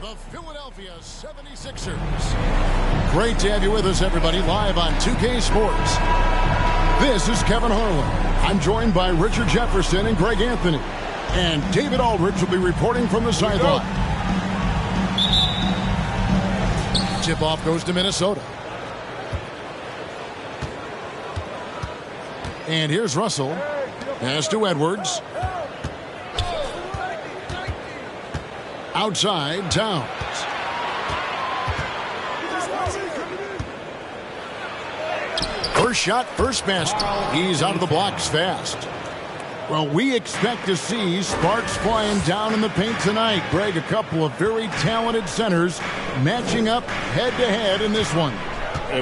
The Philadelphia 76ers. Great to have you with us, everybody, live on 2K Sports. This is Kevin Harlan. I'm joined by Richard Jefferson and Greg Anthony. And David Aldridge will be reporting from the sideline. Tip-off goes to Minnesota. And here's Russell. Pass to Edwards. Outside, Towns. First shot, first basket. He's out of the blocks fast. Well, we expect to see sparks flying down in the paint tonight. Greg, a couple of very talented centers matching up head-to-head in this one.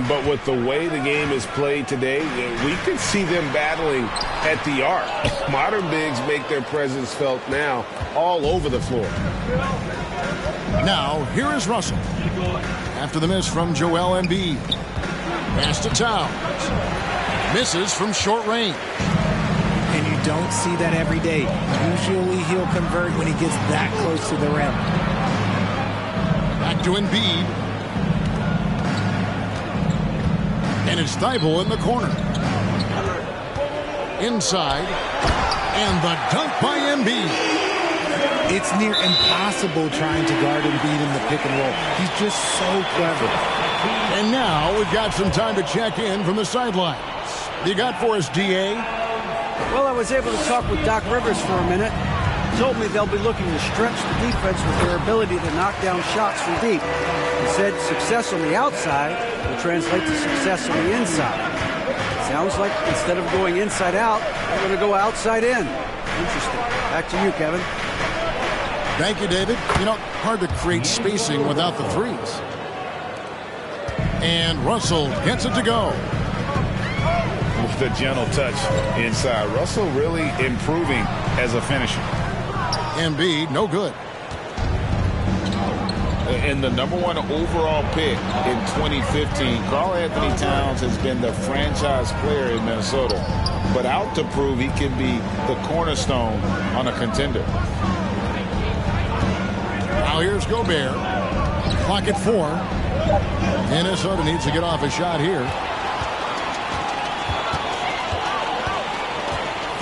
But with the way the game is played today, we could see them battling at the arc. Modern bigs make their presence felt now all over the floor. Now, here is Russell. After the miss from Joel Embiid. Pass to Towns. Misses from short range. And you don't see that every day. Usually he'll convert when he gets that close to the rim. Back to Embiid. And it's Thibault in the corner. Inside. And the dunk by Embiid. It's near impossible trying to guard Embiid in the pick and roll. He's just so clever. And now we've got some time to check in from the sidelines. You got for us, D.A.? Well, I was able to talk with Doc Rivers for a minute. He told me they'll be looking to stretch the defense with their ability to knock down shots from deep. He said success on the outside will translate to success on the inside. Sounds like instead of going inside out, they're going to go outside in. Interesting. Back to you, Kevin. Thank you, David. You know, hard to create spacing without the threes. And Russell gets it to go. With the gentle touch inside. Russell really improving as a finisher. Embiid, no good. And the #1 overall pick in 2015, Karl Anthony Towns has been the franchise player in Minnesota. But out to prove he can be the cornerstone on a contender. Now here's Gobert. Clock at 4. Minnesota needs to get off a shot here.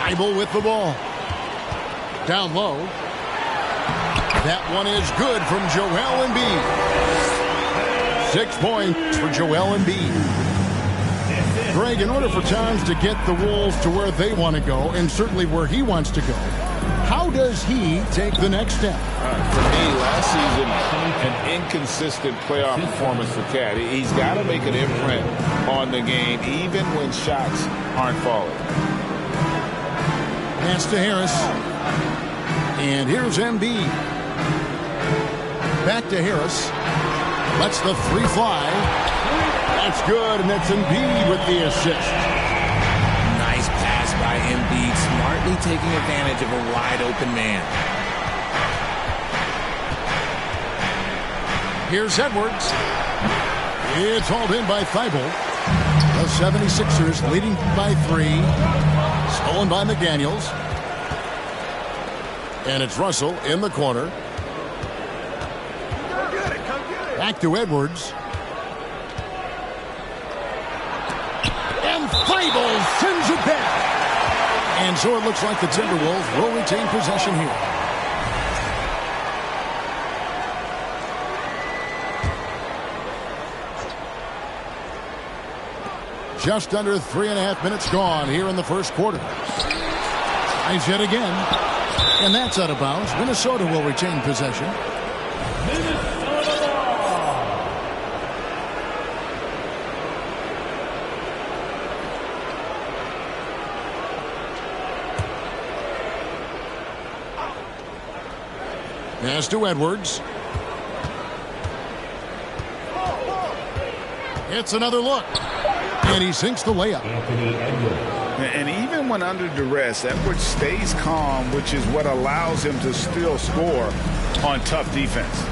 Thibault with the ball. Down low. That one is good from Joel Embiid. 6 points for Joel Embiid. Greg, in order for Towns to get the Wolves to where they want to go, and certainly where he wants to go, how does he take the next step? For me, last season, an inconsistent playoff performance for Cat. He's got to make an imprint on the game, even when shots aren't falling. Pass to Harris. And here's Embiid. Back to Harris. Lets the three fly. That's good, and that's Embiid with the assist. Nice pass by Embiid, smartly taking advantage of a wide-open man. Here's Edwards. It's hauled in by Thibault. The 76ers leading by 3. Stolen by McDaniels. And it's Russell in the corner. Back to Edwards. And Thibault sends it back. And so it looks like the Timberwolves will retain possession here. Just under 3.5 minutes gone here in the first quarter. Tries yet again. And that's out of bounds. Minnesota will retain possession. Pass to Edwards. It's another look. And he sinks the layup. And even when under duress, Edwards stays calm, which is what allows him to still score on tough defense.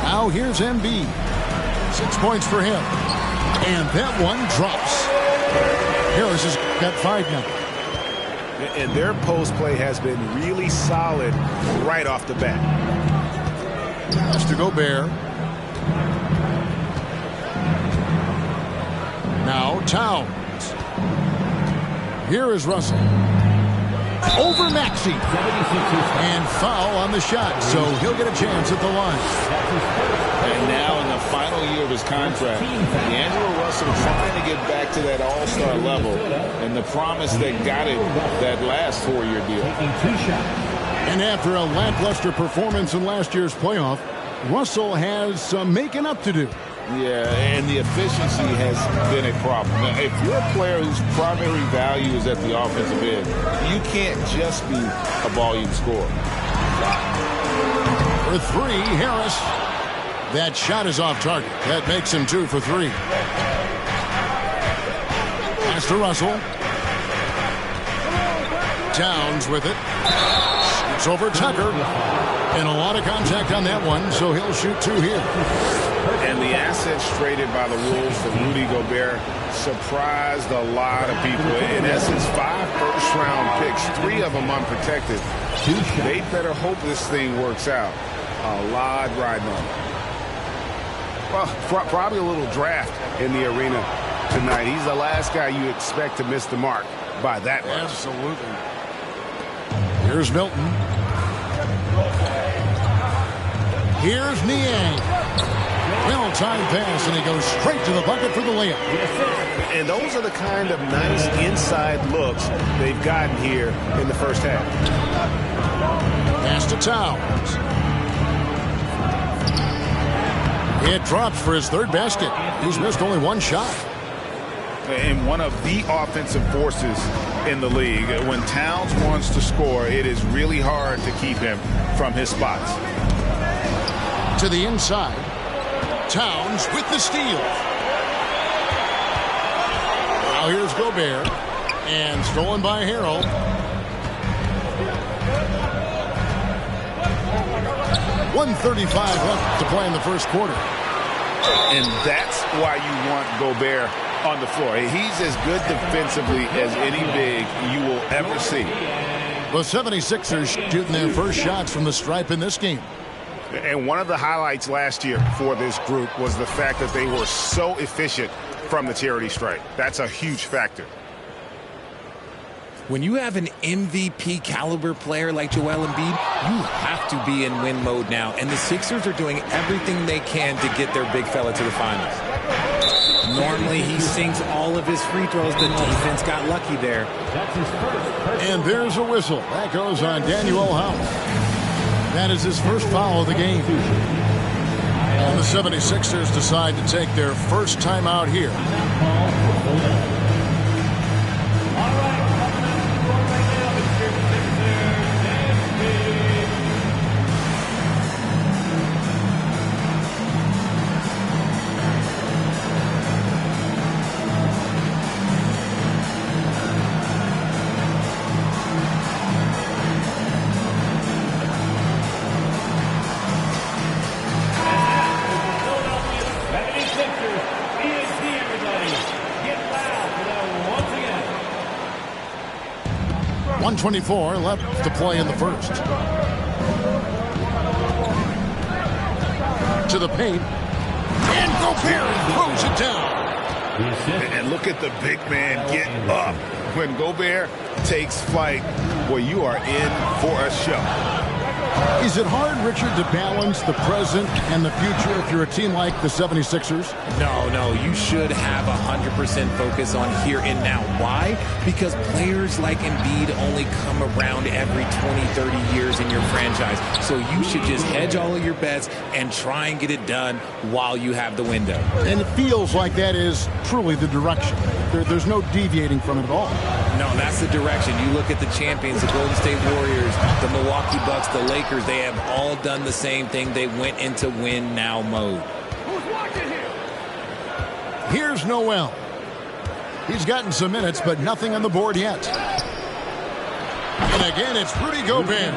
Now here's Embiid. 6 points for him. And that one drops. Harris has got 5 now. And their post play has been really solid right off the bat. Pass to Gobert. Now Towns. Here is Russell. Over Maxey. And foul on the shot, so he'll get a chance at the line. And now in the final year of his contract, D'Angelo Russell trying to get back to that all-star level and the promise that got him that last 4-year deal. And after a lackluster performance in last year's playoff, Russell has some making up to do. Yeah, and the efficiency has been a problem. Now, if you're a player whose primary value is at the offensive end, you can't just be a volume scorer. For three, Harris. That shot is off target. That makes him 2 for 3. Pass to Russell. Towns with it. Shoots over Tucker. And a lot of contact on that one, so he'll shoot 2 here. And the assets traded by the Wolves for Rudy Gobert surprised a lot of people. In essence, 5 first-round picks, 3 of them unprotected. They better hope this thing works out. A lot riding on it. Well, probably a little draft in the arena tonight. He's the last guy you expect to miss the mark by that much. Absolutely. Here's Milton. Here's Niang. Well-timed pass, and he goes straight to the bucket for the layup. And those are the kind of nice inside looks they've gotten here in the first half. Pass to Towns. It drops for his 3rd basket. He's missed only 1 shot. And one of the offensive forces in the league. When Towns wants to score, it is really hard to keep him from his spots. To the inside. Towns with the steal. Now here's Gobert. And stolen by Harrell. .135 left to play in the first quarter. And that's why you want Gobert on the floor. He's as good defensively as any big you will ever see. The 76ers shooting their first shots from the stripe in this game. And one of the highlights last year for this group was the fact that they were so efficient from the charity stripe. That's a huge factor. When you have an MVP caliber player like Joel Embiid, you have to be in win mode now. And the Sixers are doing everything they can to get their big fella to the finals. Normally, he sinks all of his free throws. The defense got lucky there. And there's a whistle. That goes on Daniel House. That is his first foul of the game. And the 76ers decide to take their first timeout here. 1:24 left to play in the first. To the paint. And Gobert throws it down. And look at the big man get up. When Gobert takes flight, well, you are in for a show. Is it hard, Richard, to balance the present and the future if you're a team like the 76ers? No, you should have 100% focus on here and now. Why? Because players like Embiid only come around every 20, 30 years in your franchise. So you should just hedge all of your bets and try and get it done while you have the window. And it feels like that is truly the direction. There's no deviating from it at all. No, that's the direction. You look at the champions, the Golden State Warriors, the Milwaukee Bucks, the Lakers, they have all done the same thing. They went into win now mode. Who's watching here? Here's Noel. He's gotten some minutes, but nothing on the board yet. And again, it's Rudy Gobert.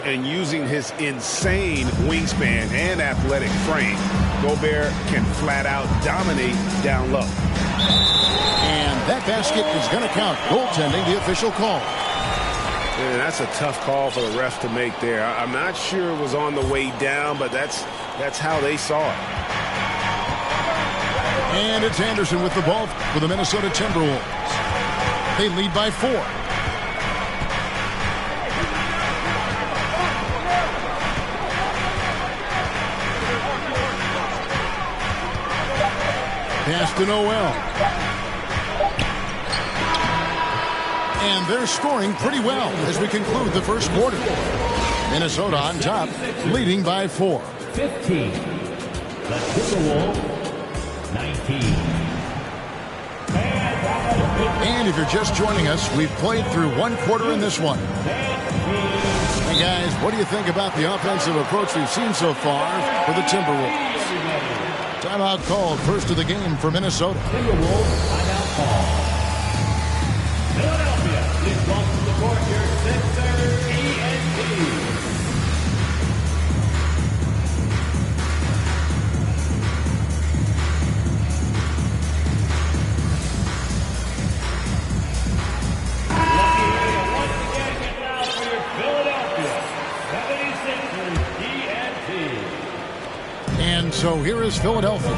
And using his insane wingspan and athletic frame, Gobert can flat out dominate down low. And that basket is going to count. Goaltending, the official call. And that's a tough call for the ref to make there. I'm not sure it was on the way down, but that's how they saw it. And it's Anderson with the ball for the Minnesota Timberwolves. They lead by 4. Pass to Noel. And they're scoring pretty well as we conclude the first quarter. Minnesota on top, leading by 4. 15. The Timberwolves, 19. And if you're just joining us, we've played through one quarter in this one. Hey guys, what do you think about the offensive approach we've seen so far for the Timberwolves? Timeout called first of the game for Minnesota. Timberwolves timeout call. Philadelphia, please welcome to the court your Sixers TNT. So here is Philadelphia.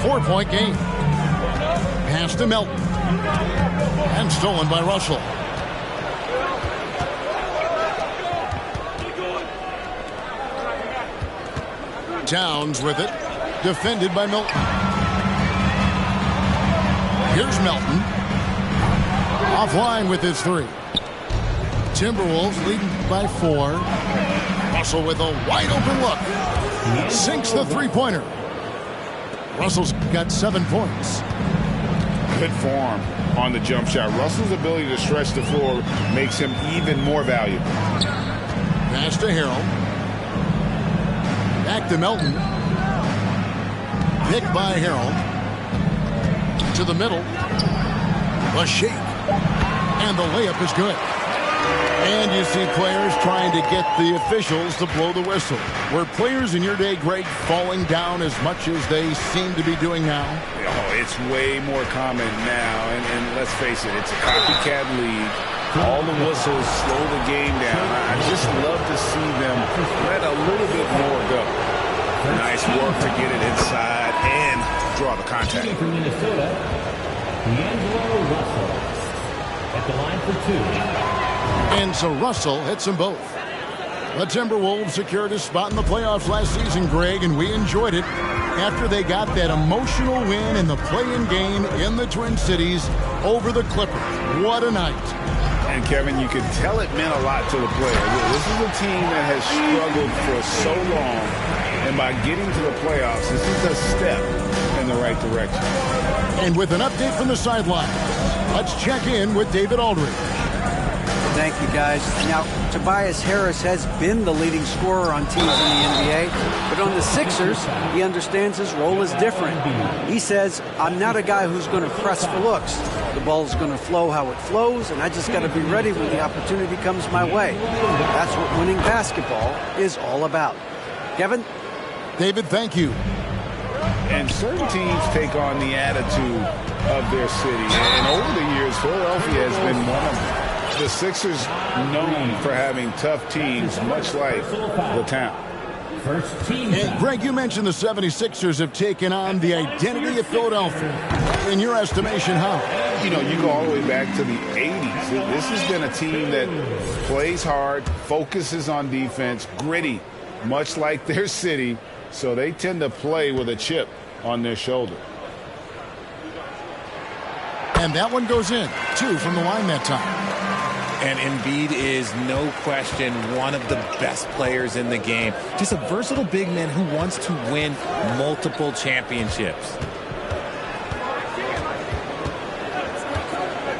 4-point game. Pass to Melton. And stolen by Russell. Towns with it. Defended by Milton. Here's Melton. Offline with his 3. Timberwolves leading by 4. Russell with a wide open look. Sinks the three-pointer. Russell's got 7 points. Good form on the jump shot. Russell's ability to stretch the floor makes him even more valuable. Pass to Harrell. Back to Melton. Picked by Harrell. To the middle. A shake. And the layup is good. And you see players trying to get the officials to blow the whistle. Were players in your day, Greg, falling down as much as they seem to be doing now? Oh, it's way more common now. And let's face it, it's a copycat league. All the whistles slow the game down. I just love to see them let a little bit more go. Nice work to get it inside and draw the contact. From Minnesota, D'Angelo Russell at the line for 2. And so Russell hits them both. The Timberwolves secured a spot in the playoffs last season, Greg, and we enjoyed it after they got that emotional win in the play-in game in the Twin Cities over the Clippers. What a night. And, Kevin, you could tell it meant a lot to the player. This is a team that has struggled for so long, and by getting to the playoffs, this is a step in the right direction. And with an update from the sideline, let's check in with David Aldridge. Thank you, guys. Now, Tobias Harris has been the leading scorer on teams in the NBA, but on the Sixers, he understands his role is different. He says, I'm not a guy who's going to press for looks. The ball's going to flow how it flows, and I just got to be ready when the opportunity comes my way. That's what winning basketball is all about. Kevin? David, thank you. And certain teams take on the attitude of their city. And over the years, Philadelphia has been one of them. The Sixers known for having tough teams, much like the town. And Greg, you mentioned the 76ers have taken on the identity of Philadelphia. In your estimation, how? You know, you go all the way back to the 80s. This has been a team that plays hard, focuses on defense, gritty, much like their city. So they tend to play with a chip on their shoulder. And that one goes in. 2 from the line that time. And Embiid is, no question, one of the best players in the game. Just a versatile big man who wants to win multiple championships.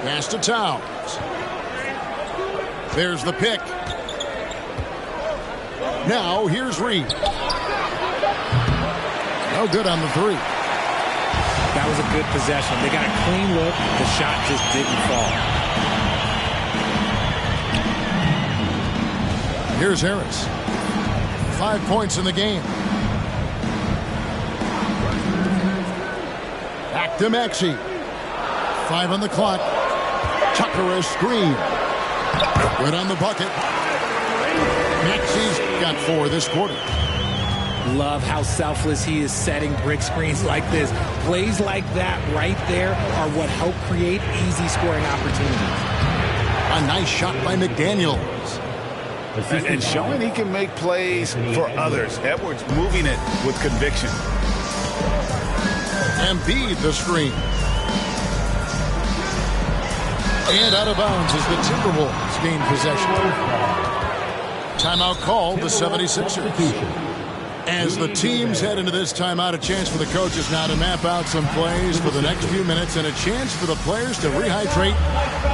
Pass to Towns. There's the pick. Now here's Reed. No good on the 3. That was a good possession. They got a clean look. The shot just didn't fall. Here's Harris. 5 points in the game. Back to Maxey. 5 on the clock. Tucker a screen. Good on the bucket. Maxi's got 4 this quarter. Love how selfless he is setting brick screens like this. Plays like that right there are what help create easy scoring opportunities. A nice shot by McDaniels. And showing he can make plays for others. Edwards moving it with conviction. Embiid the screen. And out of bounds as the Timberwolves gain possession. Timeout called the 76ers. As the teams head into this timeout, a chance for the coaches now to map out some plays for the next few minutes and a chance for the players to rehydrate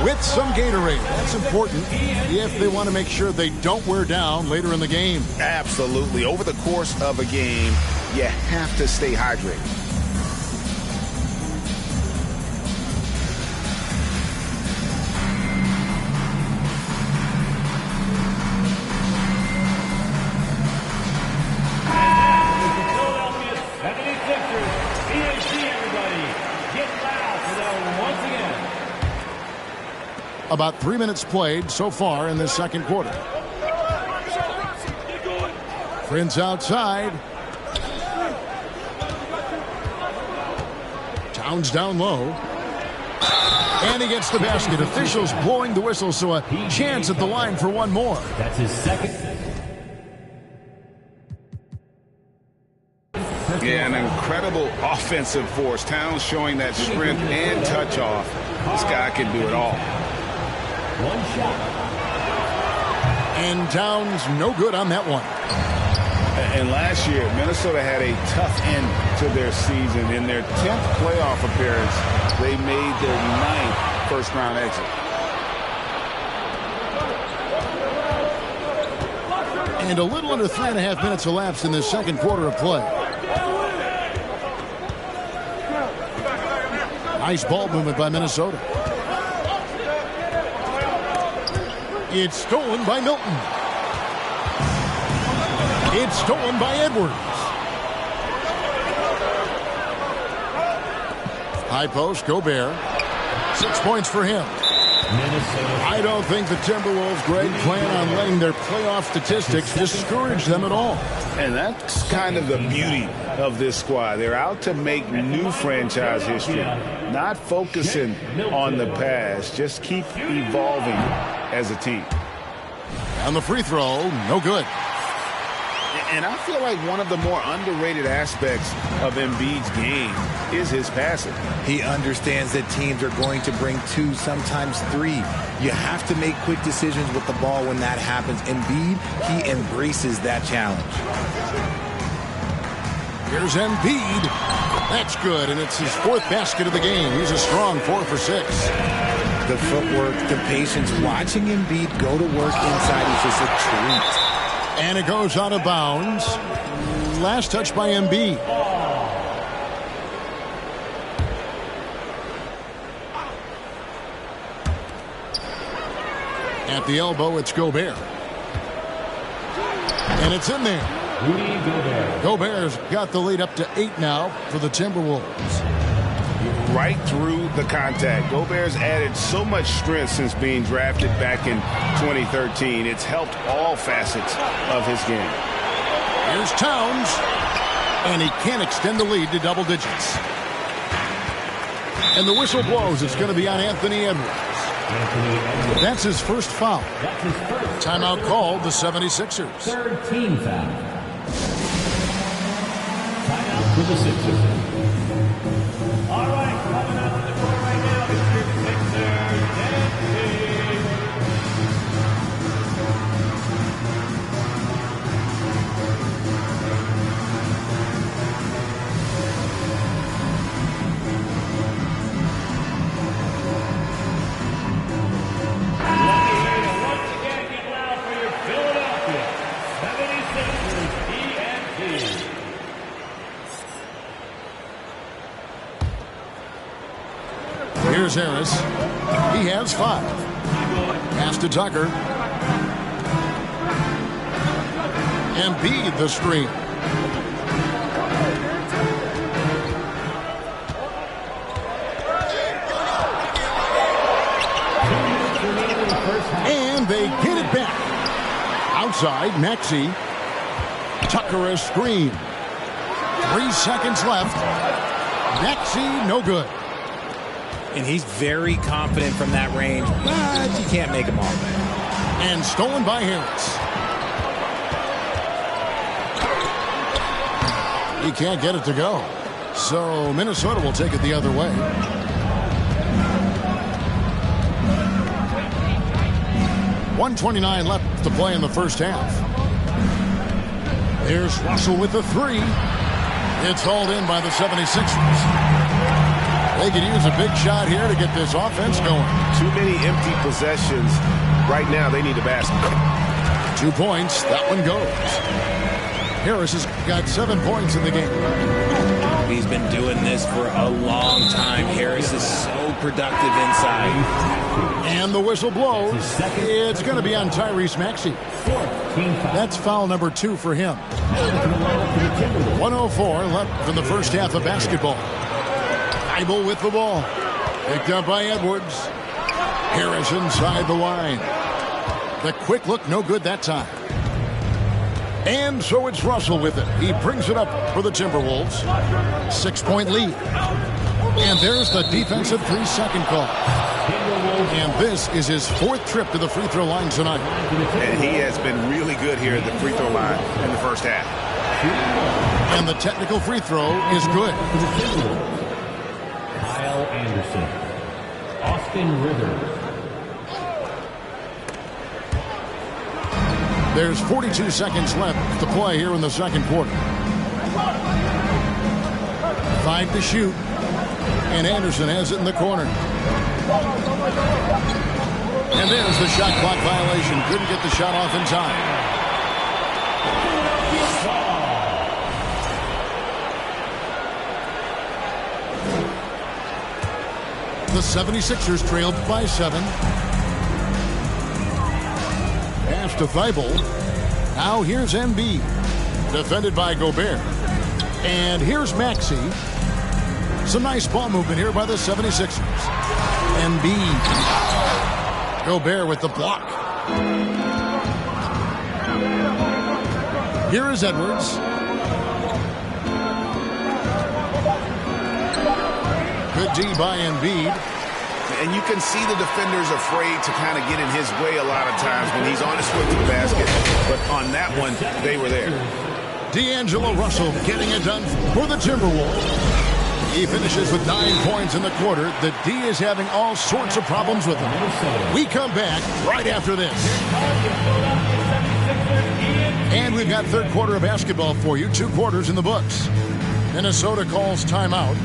with some Gatorade. That's important if they want to make sure they don't wear down later in the game. Absolutely. Over the course of a game, you have to stay hydrated. About 3 minutes played so far in this second quarter. Prince outside. Towns down low. And he gets the basket. Officials blowing the whistle, so a chance at the line for one more. That's his second. Yeah, an incredible offensive force. Towns showing that strength and touch off. This guy can do it all. One shot. And Towns no good on that one. And last year, Minnesota had a tough end to their season. In their 10th playoff appearance, they made their 9th first-round exit. And a little under 3.5 minutes elapsed in this second quarter of play. Nice ball movement by Minnesota. It's stolen by Milton. It's stolen by Edwards. High post, Gobert. 6 points for him. I don't think the Timberwolves, Greg, plan on letting their playoff statistics discourage them at all. And that's kind of the beauty of this squad. They're out to make new franchise history, not focusing on the past. Just keep evolving as a team. On the free throw, no good. And I feel like one of the more underrated aspects of Embiid's game is his passing. He understands that teams are going to bring 2, sometimes 3. You have to make quick decisions with the ball when that happens. Embiid, he embraces that challenge. Here's Embiid. That's good, and it's his 4th basket of the game. He's a strong 4 for 6. The footwork, the patience, watching Embiid go to work inside is just a treat. And it goes out of bounds. Last touch by Embiid. At the elbow, it's Gobert. And it's in there. Gobert's got the lead up to 8 now for the Timberwolves. Right through the contact. Gobert's added so much strength since being drafted back in 2013. It's helped all facets of his game. Here's Towns. And he can't extend the lead to double digits. And the whistle blows. It's going to be on Anthony Edwards. That's his first foul. Timeout called the 76ers. 3rd team foul. Timeout for the Sixers. All right, coming out on the court right now, Mr. Sixers. Here's Harris. He has 5. Pass to Tucker. Embiid the screen. And they Outside, Maxey. Tucker a screen. 3 seconds left. Maxey, no good. And he's very confident from that range, but you can't make him all. And stolen by Harris. He can't get it to go. So Minnesota will take it the other way. .129 left to play in the first half. There's Russell with the three. It's hauled in by the 76ers. They could use a big shot here to get this offense going. Too many empty possessions. Right now, they need a basket. 2 points. That one goes. Harris has got 7 points in the game. He's been doing this for a long time. Harris is so productive inside. And the whistle blows. It's going to be on Tyrese Maxey. That's foul number 2 for him. 104 left in the first half of basketball. Thibault with the ball. Picked up by Edwards. Harris inside the line. The quick look, no good that time. And so it's Russell with it. He brings it up for the Timberwolves. 6-point lead. And there's the defensive 3-second call. And this is his 4th trip to the free throw line tonight. And he has been really good here at the free throw line in the first half. And the technical free throw is good. Kyle Anderson. Austin Rivers. There's 42 seconds left to play here in the second quarter. 5 to shoot. And Anderson has it in the corner. And there's the shot clock violation. Couldn't get the shot off in time. The 76ers trailed by 7. Pass to Thibault. Now here's Embiid. Defended by Gobert. And here's Maxey. Some nice ball movement here by the 76ers. Embiid. Gobert with the block. Here is Edwards. Good D by Embiid. And you can see the defenders afraid to kind of get in his way a lot of times when he's on his way to the basket. But on that one, they were there. D'Angelo Russell getting it done for the Timberwolves. He finishes with 9 points in the quarter. The D is having all sorts of problems with him. We come back right after this. And we've got third quarter of basketball for you. 2 quarters in the books. Minnesota calls timeout.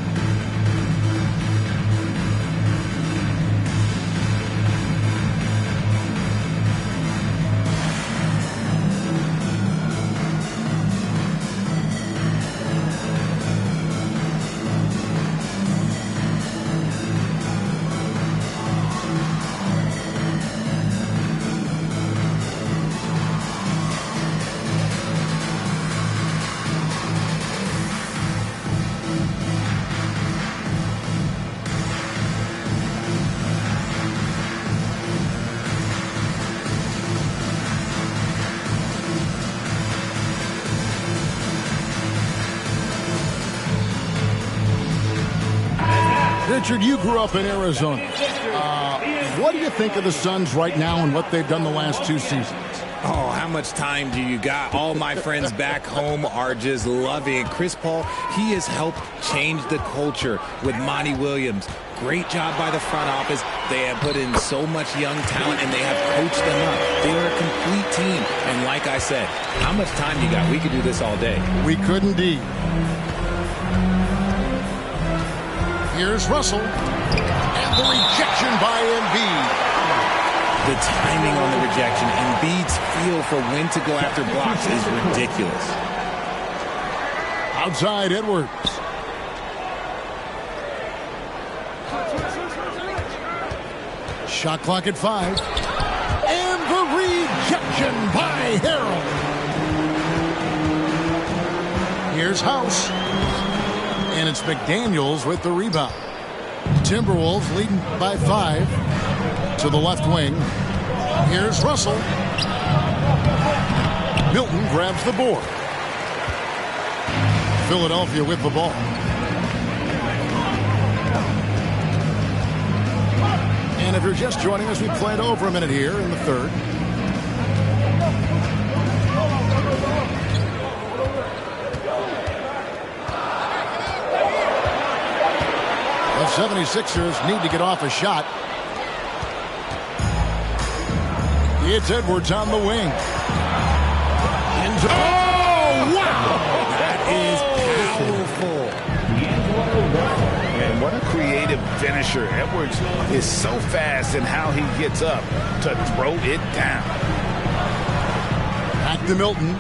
Richard, you grew up in Arizona. What do you think of the Suns right now and what they've done the last 2 seasons? Oh, how much time do you got? All my friends back home are just loving it. Chris Paul, he has helped change the culture with Monty Williams. Great job by the front office. They have put in so much young talent, and they have coached them up. They are a complete team. And like I said, how much time you got? We could do this all day. We could indeed. Here's Russell. And the rejection by Embiid. The timing on the rejection, Embiid's feel for when to go after blocks is ridiculous. Outside Edwards. Shot clock at 5. And the rejection by Harrell. Here's House. And it's McDaniels with the rebound. Timberwolves leading by 5 to the left wing. Here's Russell. Milton grabs the board. Philadelphia with the ball. And if you're just joining us, we played over a minute here in the third. The 76ers need to get off a shot. It's Edwards on the wing. Oh, wow! That is powerful. And what a creative finisher. Edwards is so fast in how he gets up to throw it down. Back to Milton.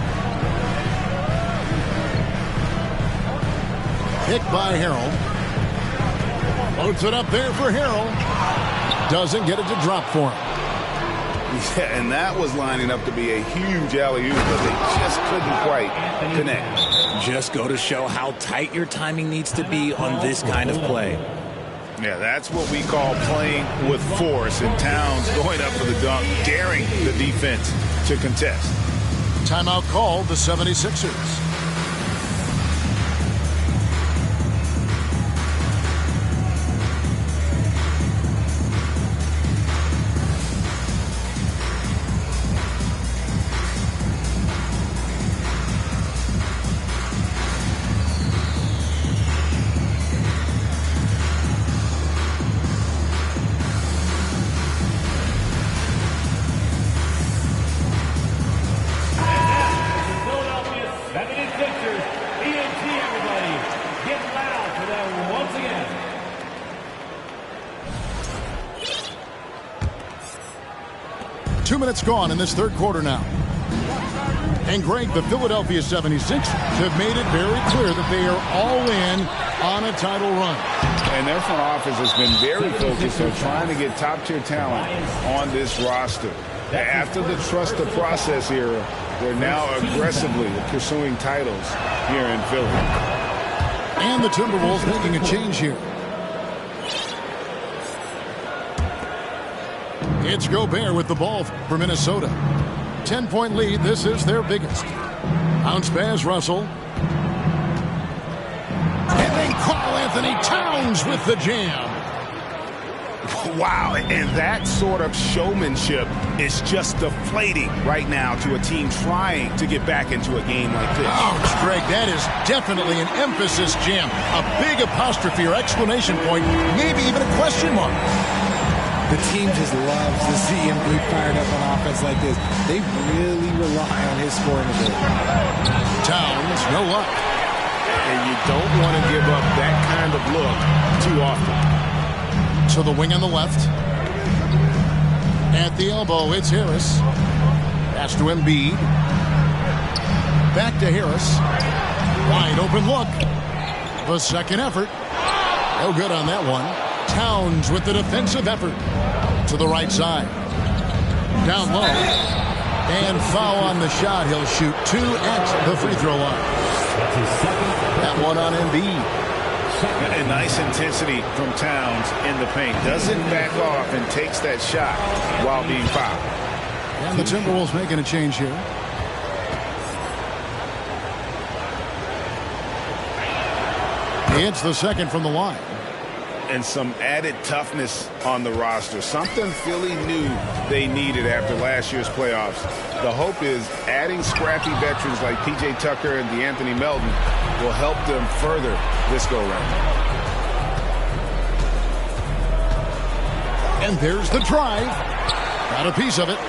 Picked by Harrell. Loads it up there for Harrell. Doesn't get it to drop for him. Yeah, and that was lining up to be a huge alley-oop, but they just couldn't quite connect. Just go to show how tight your timing needs to be on this kind of play. Yeah, that's what we call playing with force. And Towns going up for the dunk, daring the defense to contest. Timeout called the 76ers. Gone in this third quarter now. And Greg, the Philadelphia 76ers have made it very clear that they are all in on a title run. And their front office has been very focused on trying to get top-tier talent on this roster. After the trust the process era, they're now aggressively pursuing titles here in Philly. And the Timberwolves making a change here. It's Gobert with the ball for Minnesota. 10-point lead. This is their biggest. Bounce pass, Russell. And they call Anthony Towns with the jam. Wow, and that sort of showmanship is just deflating right now to a team trying to get back into a game like this. Ouch, Greg, that is definitely an emphasis jam. A big apostrophe or exclamation point, maybe even a question mark. The team just loves to see him be fired up on offense like this. They really rely on his scoring ability. Towns, no luck. And you don't want to give up that kind of look too often. To the wing on the left. At the elbow, it's Harris. Pass to Embiid. Back to Harris. Wide open look. The second effort. No good on that one. Towns with the defensive effort. To the right side. Down low. And foul on the shot. He'll shoot 2 at the free throw line. That one on Embiid. And nice intensity from Towns in the paint. Doesn't back off and takes that shot while being fouled. And the Timberwolves making a change here. It's the second from the line. And some added toughness on the roster. Something Philly knew they needed after last year's playoffs. The hope is adding scrappy veterans like P.J. Tucker and DeAnthony Melton will help them further this go-round. And there's the drive. Got a piece of it.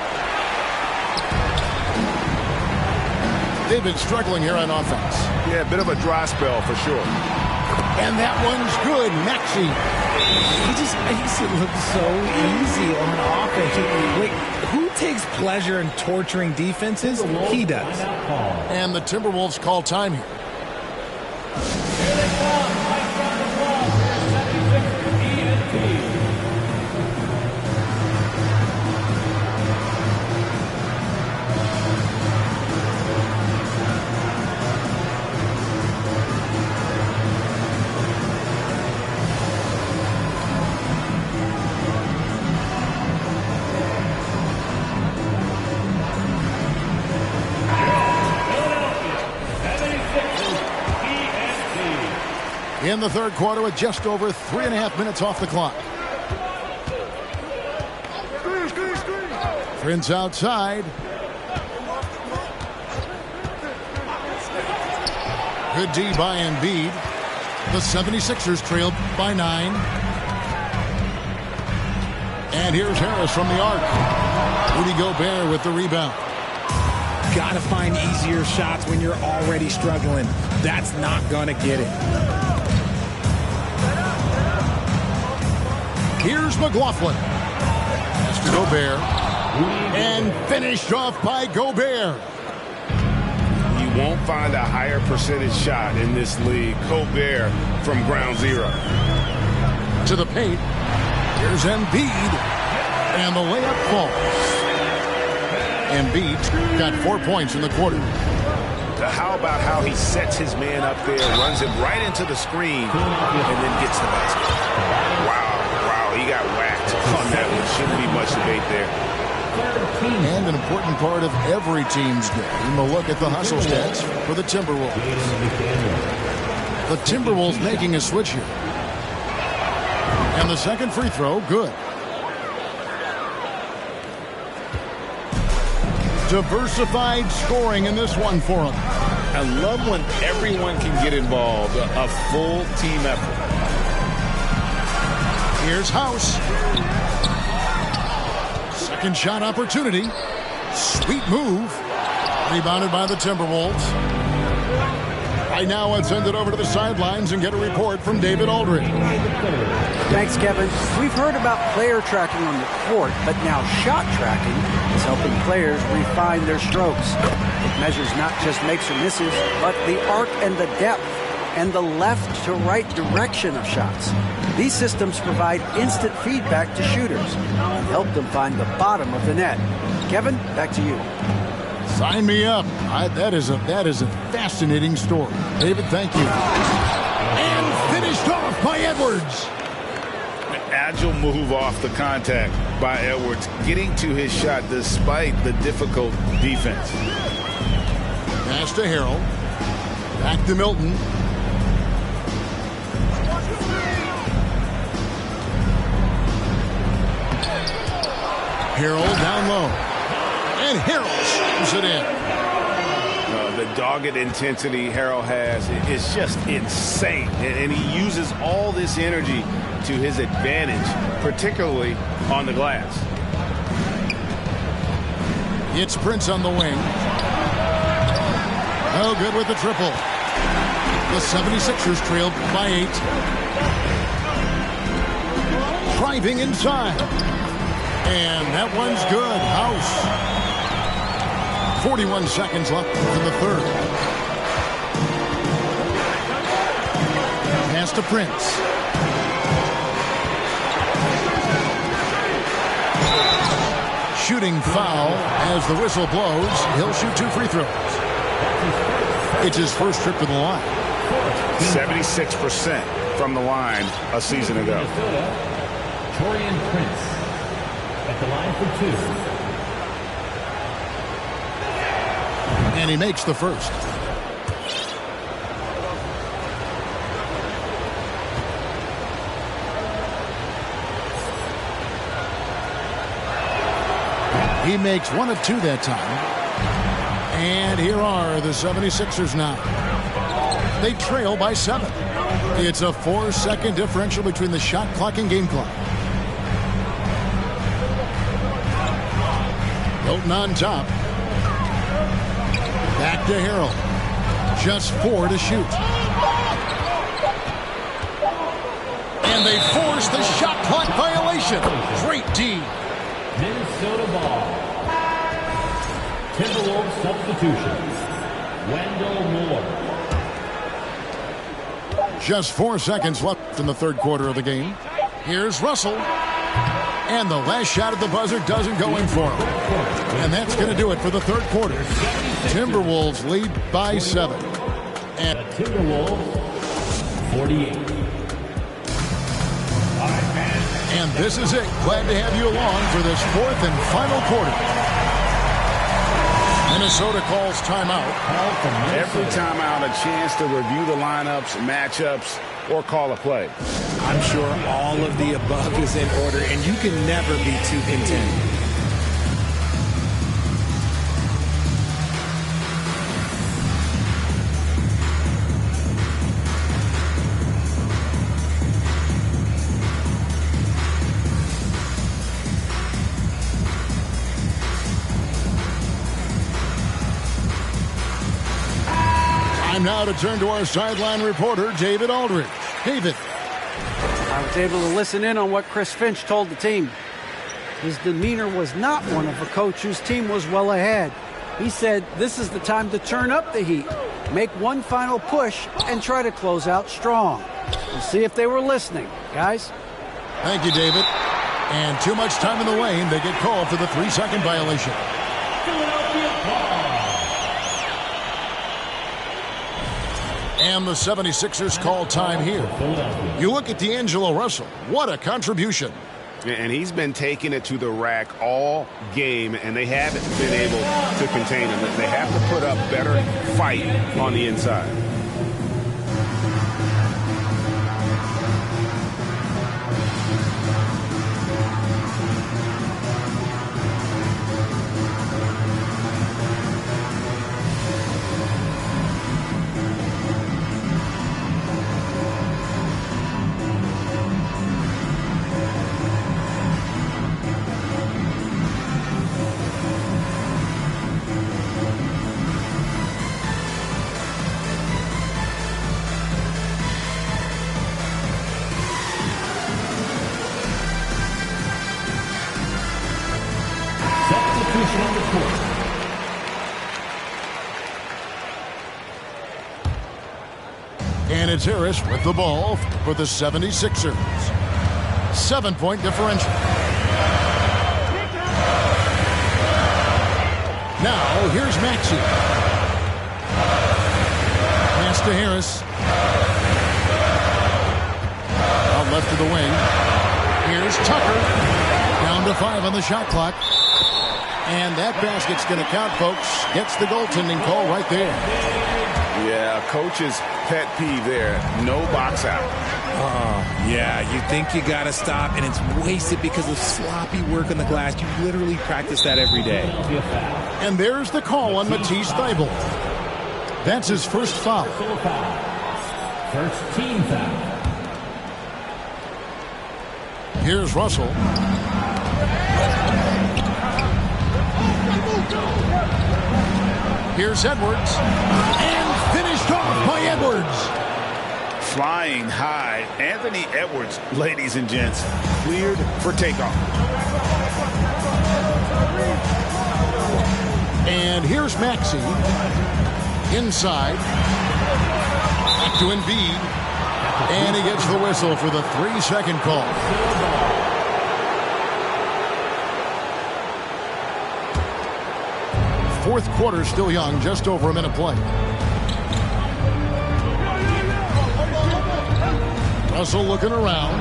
They've been struggling here on offense. Yeah, a bit of a dry spell for sure. And that one's good. Maxey. He just makes it look so easy on offense. Wait, who takes pleasure in torturing defenses? He does. And the Timberwolves call time here. Here they come. Right from the wall. 76ers ENT. in the third quarter with just over 3.5 minutes off the clock. Prince outside. Good D by Embiid. The 76ers trailed by 9. And here's Harris from the arc. Rudy Gobert with the rebound. Got to find easier shots when you're already struggling. That's not going to get it. Here's McLaughlin. Pass to Gobert. And finished off by Gobert. You won't find a higher percentage shot in this league. Gobert from ground zero. To the paint. Here's Embiid. And the layup falls. Embiid got 4 points in the quarter. How about how he sets his man up there, runs him right into the screen, and then gets the basket. Wow, he got whacked on that one. Shouldn't be much debate there. And an important part of every team's game, a look at the hustle stats for the Timberwolves. The Timberwolves making a switch here. And the second free throw, good. Diversified scoring in this one for them. I love when everyone can get involved, a full team effort. Here's House. Second shot opportunity. Sweet move. Rebounded by the Timberwolves. Right now, let's send it over to the sidelines and get a report from David Aldridge. Thanks, Kevin. We've heard about player tracking on the court, but now shot tracking is helping players refine their strokes. It measures not just makes or misses, but the arc and the depth and the left to right direction of shots. These systems provide instant feedback to shooters and help them find the bottom of the net. Kevin, back to you. Sign me up. That is a fascinating story. David, thank you. And finished off by Edwards. Agile move off the contact by Edwards, getting to his shot despite the difficult defense. Pass to Harrell. Back to Milton. Harrell down low. And Harrell shoots it in. The dogged intensity Harrell has is just insane. And he uses all this energy to his advantage, particularly on the glass. It's Prince on the wing. Oh, good with the triple. The 76ers trailed by 8. Driving inside. And that one's good. House. 41 seconds left in the third. Pass to Prince. Shooting foul as the whistle blows. He'll shoot 2 free throws. It's his first trip to the line. 76% from the line a season ago. Taurean Prince at the line for 2. And he makes the first. He makes 1 of 2 that time. And here are the 76ers now. They trail by 7. It's a 4-second differential between the shot clock and game clock. Hilton on top. Back to Harrell. Just 4 to shoot. And they force the shot clock violation. Great D. Minnesota ball. Timberwolves substitutions. Wendell Moore. Just 4 seconds left in the third quarter of the game. Here's Russell. And the last shot at the buzzer doesn't go in for him. And that's going to do it for the third quarter. Timberwolves lead by 7. And the Timberwolves 48. And this is it. Glad to have you along for this fourth and final quarter. Minnesota calls timeout. Every timeout, a chance to review the lineups, matchups, or call a play. I'm sure all of the above is in order, and you can never be too content. Time now to turn to our sideline reporter, David Aldridge. David. I was able to listen in on what Chris Finch told the team. His demeanor was not one of a coach whose team was well ahead. He said this is the time to turn up the heat, make one final push, and try to close out strong. We'll see if they were listening, guys. Thank you, David. And too much time in the lane. They get called for the 3-second violation. And the 76ers call time here. You look at D'Angelo Russell. What a contribution. And he's been taking it to the rack all game, and they haven't been able to contain him. They have to put up better fight on the inside. And it's Harris with the ball for the 76ers. 7-point differential. Now, here's Maxey. Pass to Harris. Out left to the wing. Here's Tucker. Down to 5 on the shot clock. And that basket's going to count, folks. Gets the goaltending call right there. Yeah, coach's pet peeve there. No box out. Yeah, you think you got to stop, and it's wasted because of sloppy work on the glass. You literally practice that every day. And there's the call on Matisse Thybulle. That's his first foul. First team foul. Here's Russell. Here's Edwards. And finished off by Edwards. Flying high. Anthony Edwards, ladies and gents, cleared for takeoff. And here's Maxey. Inside. Back to Embiid. And he gets the whistle for the 3-second call. Fourth quarter still young, just over a minute play. Russell looking around.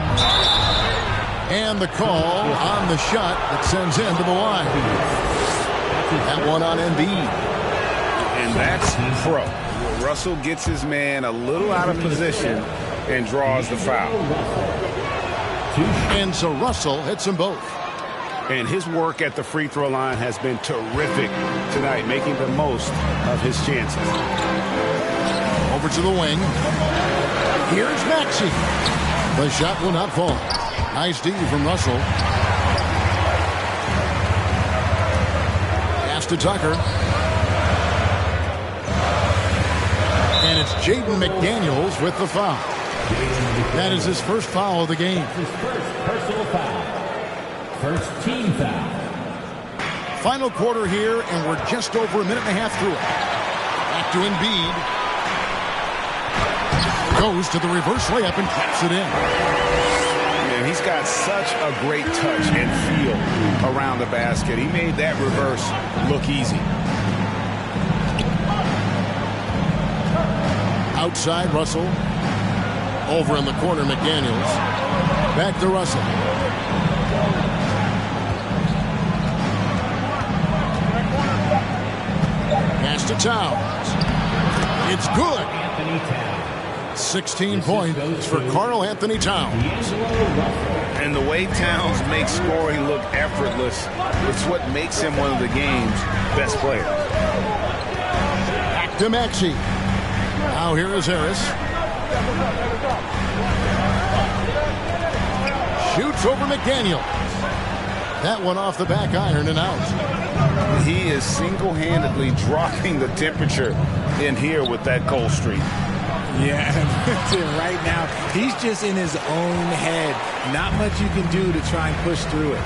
And the call on the shot that sends him to the line. That one on Embiid. And that's pro. Russell gets his man a little out of position and draws the foul. And so Russell hits them both. And his work at the free throw line has been terrific tonight, making the most of his chances. Over to the wing. Here's Maxey. The shot will not fall. Nice D from Russell. Pass to Tucker. And it's Jaden McDaniels with the foul. That is his first foul of the game. His first personal foul. First team foul. Final quarter here, and we're just over a minute and a half through it. Back to Embiid. Goes to the reverse layup and taps it in. Man, he's got such a great touch and feel around the basket. He made that reverse look easy. Outside, Russell. Over in the corner, McDaniels. Back to Russell. Pass to Towns. It's good. 16 points for Karl Anthony Towns. And the way Towns makes scoring look effortless, it's what makes him one of the game's best players. Back to Maxey. Now here is Harris. Shoots over McDaniel. That one off the back iron and out. He is single-handedly dropping the temperature in here with that cold streak. Yeah, right now, he's just in his own head. Not much you can do to try and push through it.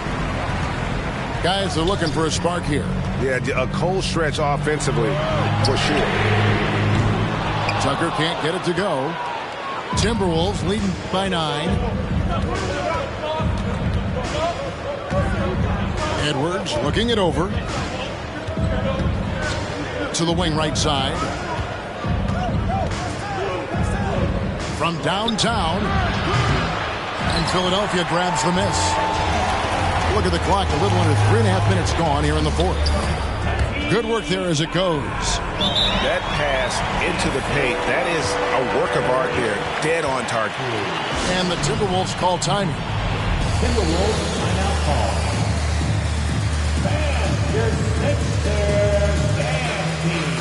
Guys are looking for a spark here. Yeah, a cold stretch offensively, for sure. Tucker can't get it to go. Timberwolves leading by 9. Edwards looking it over. To the wing right side. From downtown. And Philadelphia grabs the miss. Look at the clock. A little under 3.5 minutes gone here in the fourth. Good work there as it goes. That pass into the paint, that is a work of art there. Dead on target. And the Timberwolves call timing. Timberwolves timeout call. Fans, your Sixers dance team.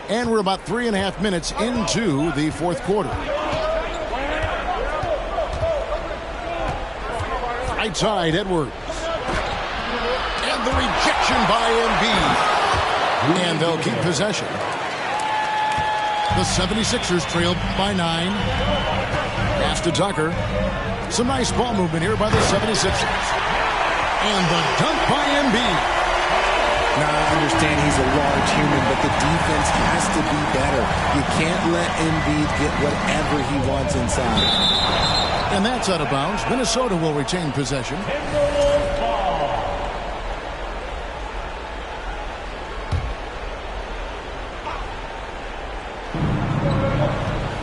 And we're about 3.5 minutes into the fourth quarter. Right side, Edwards. And the rejection by Embiid. And they'll keep possession. The 76ers trailed by 9. Pass to Tucker. Some nice ball movement here by the 76ers. And the dunk by Embiid. Now, I understand he's a large human, but the defense has to be better. You can't let Embiid get whatever he wants inside. And that's out of bounds. Minnesota will retain possession.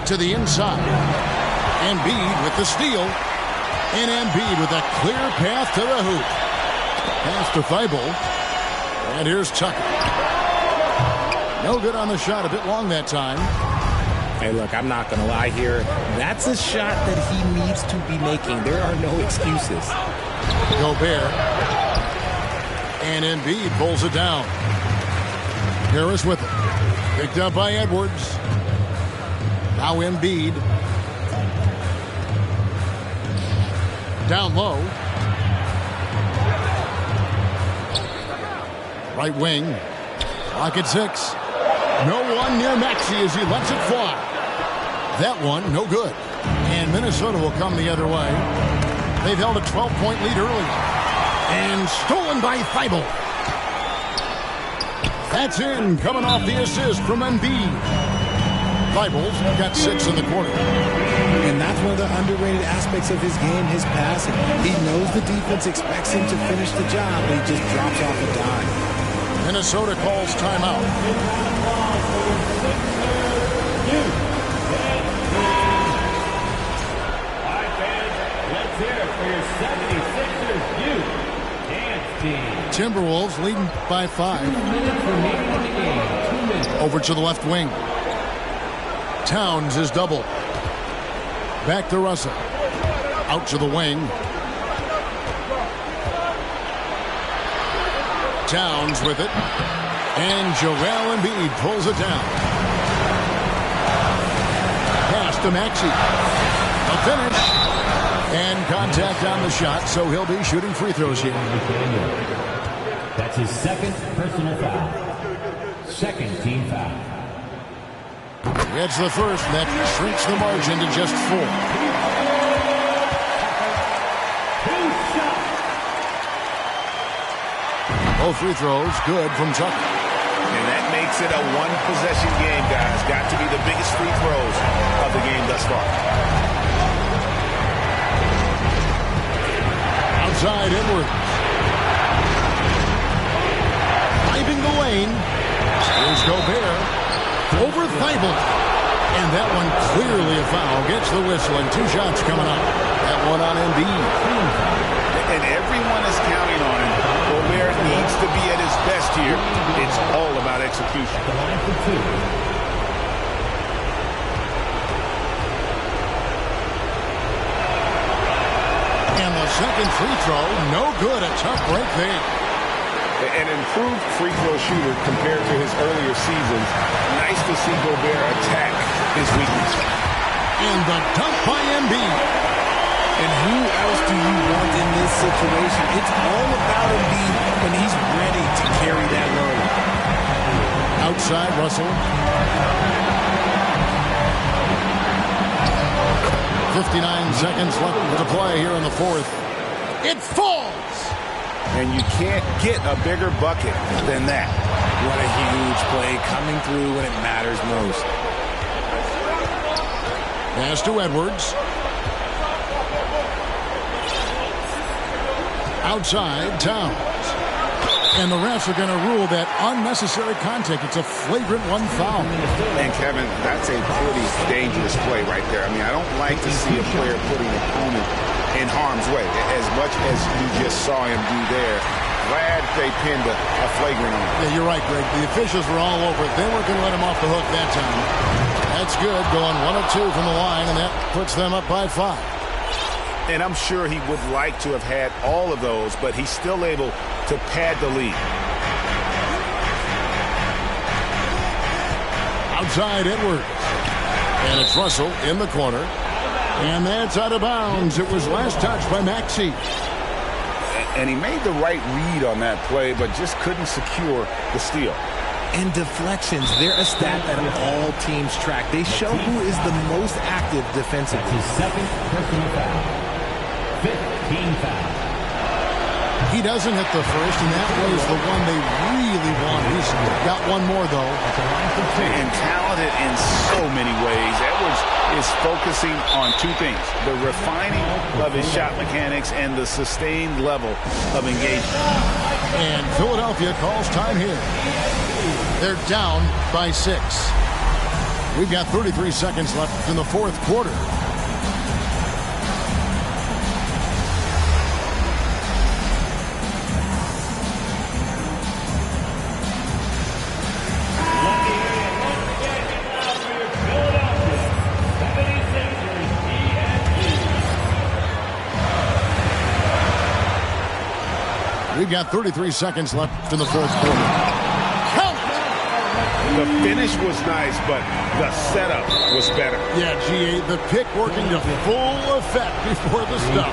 To the inside. Embiid with the steal. And Embiid with a clear path to the hoop. Pass to Thibault. And here's Tucker. No good on the shot. A bit long that time. Hey, look, I'm not going to lie here. That's a shot that he needs to be making. There are no excuses. Gobert. And Embiid pulls it down. Harris with it. Picked up by Edwards. Now Embiid. Down low. Right wing. Clock at 6. No one near Maxey as he lets it fly. That one, no good. And Minnesota will come the other way. They've held a 12-point lead early. And stolen by Thibault. That's in, coming off the assist from Embiid. Thibault's got 6 in the quarter. And that's one of the underrated aspects of his game, his passing. He knows the defense expects him to finish the job, but he just drops off a dime. Minnesota calls timeout. Let's hear it for your 76ers youth dance team. Timberwolves leading by 5. 2 minutes remaining in the game. 2 minutes. Over to the left wing. Towns is double. Back to Russell. Out to the wing. Towns with it. And Joel Embiid pulls it down. Pass to Maxey. A finish. And contact on the shot, so he'll be shooting free throws here. That's his second personal foul. Second team foul. It's the first. That shrinks the margin to just 4. Both free throws good from Tucker. And that makes it a one-possession game, guys. Got to be the biggest free throws of the game thus far. Outside Edwards. lane. Here's Gobert. Over Thibault. And that one clearly a foul. Gets the whistle, and 2 shots coming up. That one on Embiid. And everyone is counting on him. Gobert needs to be at his best here. It's all about execution. The line for 2. And the second free throw, no good. A tough break there. An improved free throw shooter compared to his earlier seasons. Nice to see Gobert attack his weakness. And the dunk by Embiid. And who else do you want in this situation? It's all about Embiid when he's ready to carry that load. Outside, Russell. 59 seconds left to play here in the fourth. It falls! And you can't get a bigger bucket than that. What a huge play coming through when it matters most. Pass to Edwards. Outside, Towns. And the refs are going to rule that unnecessary contact. It's a flagrant 1 foul. And Kevin, that's a pretty dangerous play right there. I mean, I don't like to see a player putting an opponent in harm's way, as much as you just saw him do there. Glad they pinned a flagrant on him. Yeah, you're right, Greg. The officials were all over it. They weren't going to let him off the hook that time. That's good. Going 1 of 2 from the line, and that puts them up by 5. And I'm sure he would like to have had all of those, but he's still able to pad the lead. Outside, Edwards. And it's Russell in the corner. And that's out of bounds. It was last touched by Maxey. And he made the right read on that play, but just couldn't secure the steal. And deflections, they're a stat that all teams track. They show who is the most active defensively. His second personal foul. 15 foul. He doesn't hit the first, and that was the one they really want. He's got one more, though. And talented in so many ways. Edwards is focusing on 2 things: the refining of his shot mechanics and the sustained level of engagement. And Philadelphia calls time here. They're down by 6. We've got 33 seconds left in the fourth quarter. We've got 33 seconds left in the fourth quarter. Count! The finish was nice, but the setup was better. Yeah, GA, the pick working to full effect before the stuff.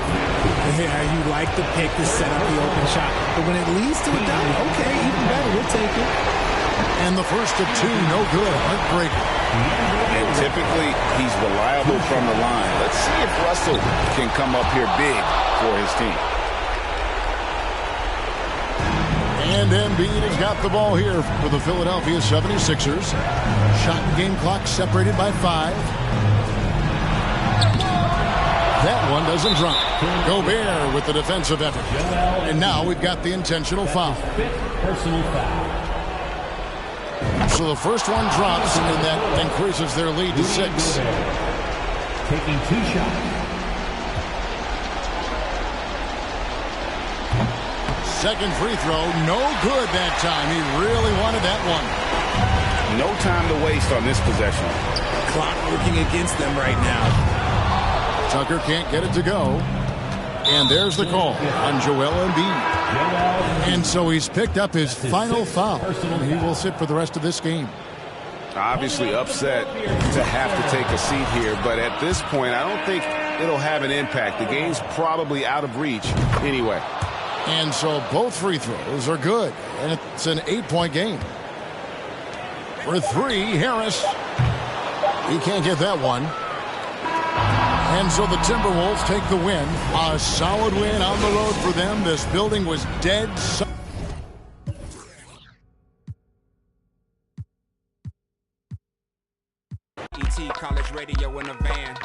Yeah, you like the pick to set up the open shot. But when it leads to a dunk, okay, even better, we'll take it. And the first of 2, no good. Heartbreaker. And typically, he's reliable from the line. Let's see if Russell can come up here big for his team. And Embiid has got the ball here for the Philadelphia 76ers. Shot and game clock separated by 5. That one doesn't drop. Gobert with the defensive effort. And now we've got the intentional foul. Personal foul. So the first one drops, and that increases their lead to 6. Taking 2 shots. Second free throw, no good that time. He really wanted that one. No time to waste on this possession. Clock working against them right now. Tucker can't get it to go. And there's the call on Joel Embiid. And so he's picked up his final foul. And he will sit for the rest of this game. Obviously upset to have to take a seat here, but at this point, I don't think it'll have an impact. The game's probably out of reach anyway. And so both free throws are good. And it's an 8-point game. For 3, Harris. He can't get that one. And so the Timberwolves take the win. A solid win on the road for them. This building was dead. ET College Radio in a van.